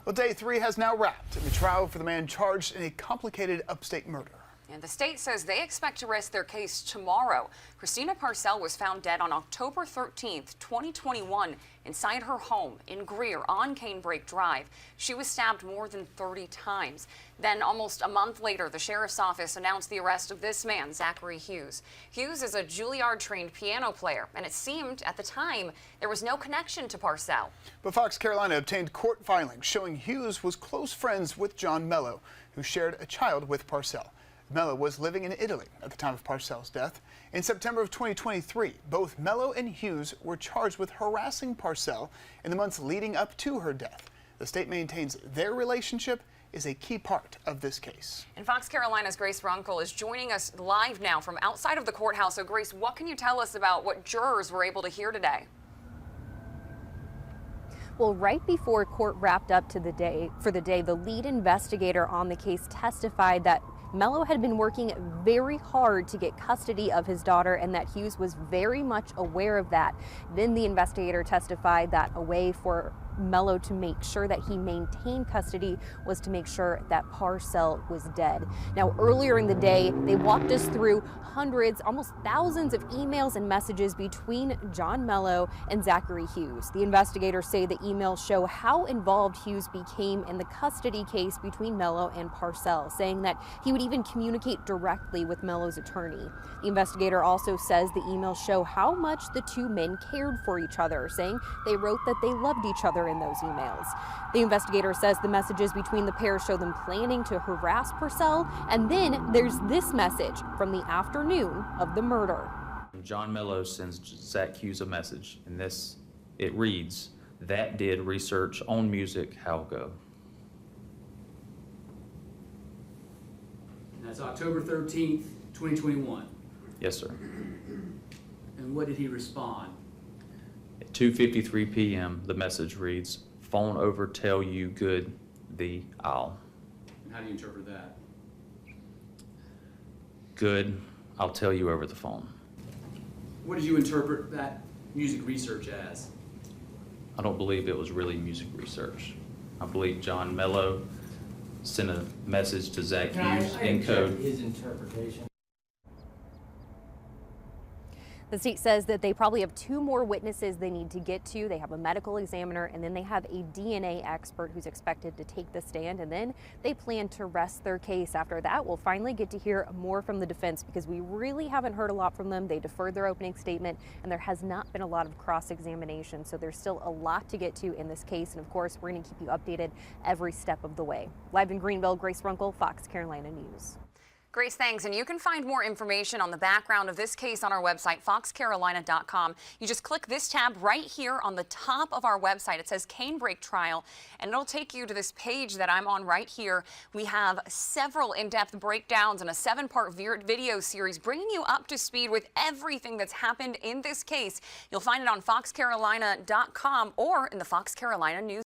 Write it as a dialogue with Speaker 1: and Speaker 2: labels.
Speaker 1: Well, day 3 has now wrapped in the trial for the man charged in a complicated upstate murder.
Speaker 2: And the state says they expect to rest their case tomorrow. Christina Parcell was found dead on October 13th, 2021, inside her home in Greer on Canebrake Drive. She was stabbed more than 30 times. Then almost a month later, the sheriff's office announced the arrest of this man, Zachary Hughes. Hughes is a Juilliard-trained piano player, and it seemed at the time there was no connection to Parcell.
Speaker 1: But Fox Carolina obtained court filings showing Hughes was close friends with John Mello, who shared a child with Parcell. Mello was living in Italy at the time of Parcell's death. In September of 2023, both Mello and Hughes were charged with harassing Parcell in the months leading up to her death. The state maintains their relationship is a key part of this case.
Speaker 2: And Fox Carolina's Grace Runkel is joining us live now from outside of the courthouse. So Grace, what can you tell us about what jurors were able to hear today?
Speaker 3: Well, right before court wrapped up the day, the lead investigator on the case testified that Mello had been working very hard to get custody of his daughter and that Hughes was very much aware of that. Then the investigator testified that a way for Mello to make sure that he maintained custody was to make sure that Parcell was dead. Now, earlier in the day, they walked us through hundreds, almost thousands of emails and messages between John Mello and Zachary Hughes. The investigators say the emails show how involved Hughes became in the custody case between Mello and Parcell, saying that he would even communicate directly with Mello's attorney. The investigator also says the emails show how much the two men cared for each other, saying they wrote that they loved each other in those emails. The investigator says the messages between the pair show them planning to harass Parcell, and then there's this message from the afternoon of the murder.
Speaker 4: John Mello sends Zach Hughes a message, and it reads, "That did research on music, how go?"
Speaker 5: That's October 13th, 2021.
Speaker 4: Yes, sir.
Speaker 5: And what did he respond?
Speaker 4: At 2:53 p.m., the message reads, "Phone over, tell you good, thee, I'll."
Speaker 5: And how do you interpret that?
Speaker 4: Good, I'll tell you over the phone.
Speaker 5: What did you interpret that music research as?
Speaker 4: I don't believe it was really music research. I believe John Mello sent a message to Zach Hughes in code.
Speaker 6: His interpretation.
Speaker 3: The state says that they probably have 2 more witnesses they need to get to. They have a medical examiner, and then they have a DNA expert who's expected to take the stand, and then they plan to rest their case. After that, we'll finally get to hear more from the defense because we really haven't heard a lot from them. They deferred their opening statement, and there has not been a lot of cross-examination, so there's still a lot to get to in this case, and of course, we're going to keep you updated every step of the way. Live in Greenville, Grace Runkel, Fox Carolina News.
Speaker 2: Grace, thanks. And you can find more information on the background of this case on our website, foxcarolina.com. You just click this tab right here on the top of our website. It says Canebrake Trial, and it'll take you to this page that I'm on right here. We have several in-depth breakdowns and a 7-part video series bringing you up to speed with everything that's happened in this case. You'll find it on foxcarolina.com or in the Fox Carolina News.